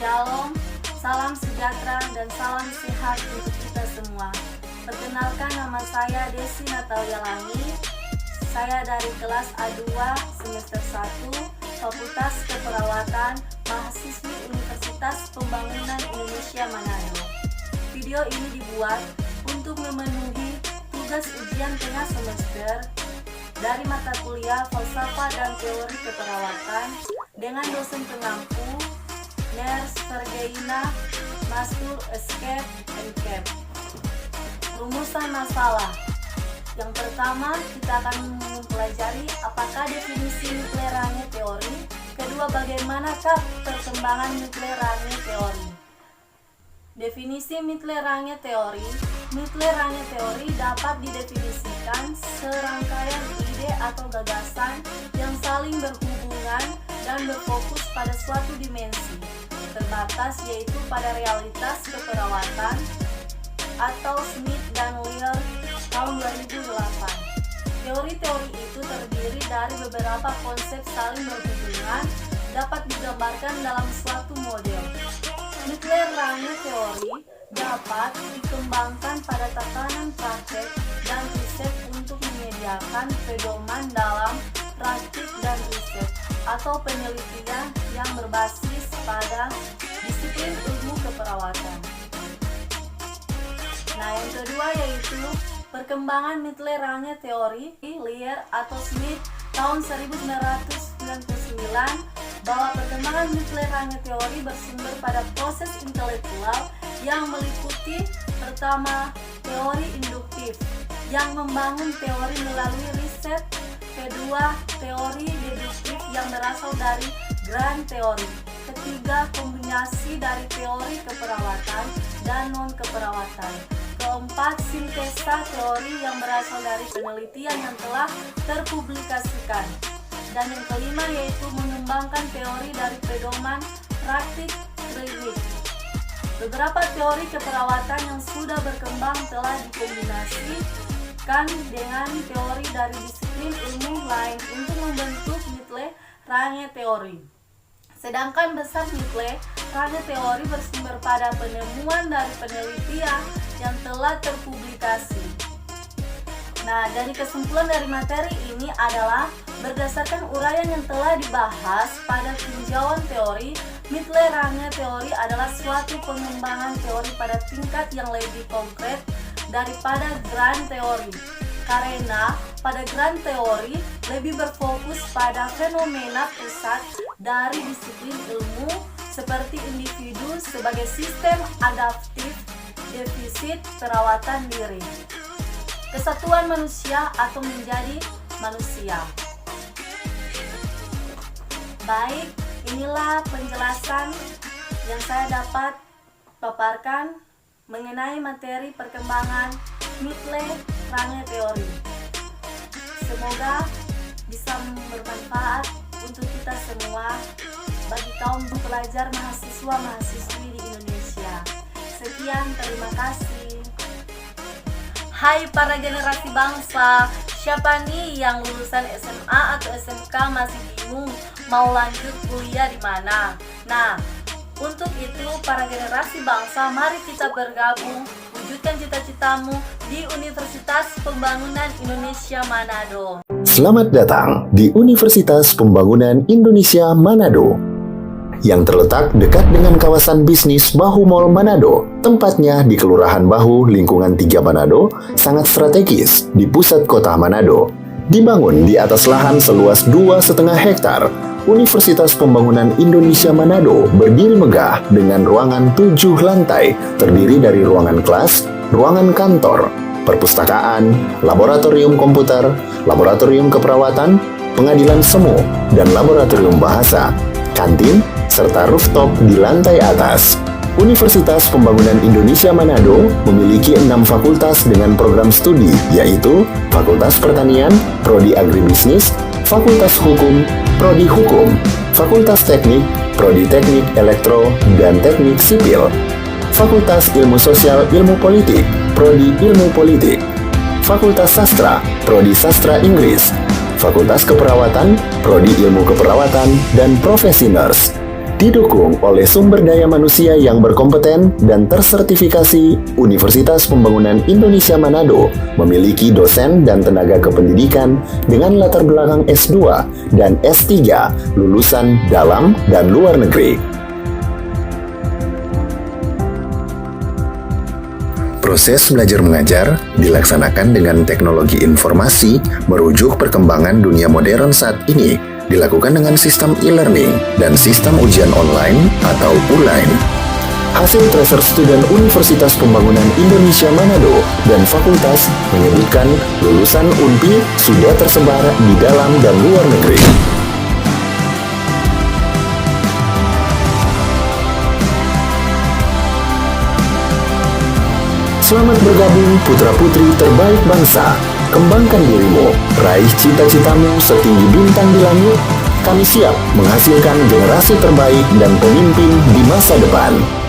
Shalom, salam sejahtera dan salam sehat untuk kita semua. Perkenalkan, nama saya Desi Natalia Langi. Saya dari kelas A2 semester 1 Fakultas Keperawatan, mahasiswi Universitas Pembangunan Indonesia Manado. Video ini dibuat untuk memenuhi tugas ujian tengah semester dari mata kuliah Falsafah dan Teori Keperawatan dengan dosen pengampu Nurse Vergeina Mastur Escape and Cap. Rumusan masalah. Yang pertama, kita akan mempelajari apakah definisi nuklerange teori. Kedua, bagaimanakah perkembangan nuklerange teori. Definisi nuklerange teori. Nuklerange teori dapat didefinisikan serangkaian ide atau gagasan yang saling berhubungan dan berfokus pada suatu dimensi terbatas, yaitu pada realitas keperawatan, atau Smith dan Lear tahun 2008. Teori-teori itu terdiri dari beberapa konsep saling berhubungan dapat digambarkan dalam suatu model. Nuklerange teori dapat dikembangkan pada tatanan praktek dan riset untuk menyediakan pedoman dalam praktik dan riset atau penelitian yang berbasis pada disiplin ilmu keperawatan. Nah, yang kedua yaitu perkembangan nuklerange teori Lear atau Smith tahun 1999, bahwa perkembangan nuklerange teori bersumber pada proses intelektual yang meliputi pertama, teori induktif yang membangun teori melalui riset, kedua, teori deduktif yang berasal dari grand teori, ketiga, kombinasi dari teori keperawatan dan non-keperawatan, keempat, sintesa teori yang berasal dari penelitian yang telah terpublikasikan, dan yang kelima yaitu mengembangkan teori dari pedoman praktik klinik. Beberapa teori keperawatan yang sudah berkembang telah dikombinasikan dengan teori dari disiplin ilmu lain untuk membentuk nuklerange teori. Sedangkan besar nuklerange teori bersumber pada penemuan dari penelitian yang telah terpublikasi. Nah, dari kesimpulan dari materi ini adalah berdasarkan uraian yang telah dibahas pada tinjauan teori, nuklerange teori adalah suatu pengembangan teori pada tingkat yang lebih konkret daripada grand teori. Karena pada grand teori lebih berfokus pada fenomena pusat dari disiplin ilmu seperti individu sebagai sistem adaptif, defisit perawatan diri, kesatuan manusia atau menjadi manusia. Baik, inilah penjelasan yang saya dapat paparkan mengenai materi perkembangan nuklerange teori. Semoga bisa bermanfaat untuk kita semua bagi kaum pelajar mahasiswa-mahasiswi di Indonesia. Sekian, terima kasih. Hai para generasi bangsa, siapa nih yang lulusan SMA atau SMK masih bingung mau lanjut kuliah di mana? Nah, untuk itu para generasi bangsa, mari kita bergabung wujudkan cita-citamu di Universitas Pembangunan Indonesia Manado. Selamat datang di Universitas Pembangunan Indonesia Manado yang terletak dekat dengan kawasan bisnis Bahu Mall Manado. Tempatnya di Kelurahan Bahu, lingkungan 3 Manado, sangat strategis di pusat kota Manado. Dibangun di atas lahan seluas 2,5 hektar, Universitas Pembangunan Indonesia Manado berdiri megah dengan ruangan 7 lantai, terdiri dari ruangan kelas, ruangan kantor, perpustakaan, laboratorium komputer, laboratorium keperawatan, pengadilan semu, dan laboratorium bahasa, kantin, serta rooftop di lantai atas. Universitas Pembangunan Indonesia Manado memiliki 6 fakultas dengan program studi, yaitu Fakultas Pertanian, Prodi Agribisnis, Fakultas Hukum, Prodi Hukum, Fakultas Teknik, Prodi Teknik Elektro dan Teknik Sipil, Fakultas Ilmu Sosial Ilmu Politik, Prodi Ilmu Politik, Fakultas Sastra, Prodi Sastra Inggris, Fakultas Keperawatan, Prodi Ilmu Keperawatan dan Profesi Nurse. Didukung oleh sumber daya manusia yang berkompeten dan tersertifikasi, Universitas Pembangunan Indonesia Manado memiliki dosen dan tenaga kependidikan dengan latar belakang S2 dan S3 lulusan dalam dan luar negeri. Proses belajar mengajar dilaksanakan dengan teknologi informasi merujuk perkembangan dunia modern saat ini, dilakukan dengan sistem e-learning dan sistem ujian online atau ULAIN. Hasil tracer student Universitas Pembangunan Indonesia Manado dan fakultas menyebutkan lulusan UNPI sudah tersebar di dalam dan luar negeri. Selamat bergabung putra-putri terbaik bangsa. Kembangkan dirimu, raih cita-citamu setinggi bintang di langit. Kami siap menghasilkan generasi terbaik dan pemimpin di masa depan.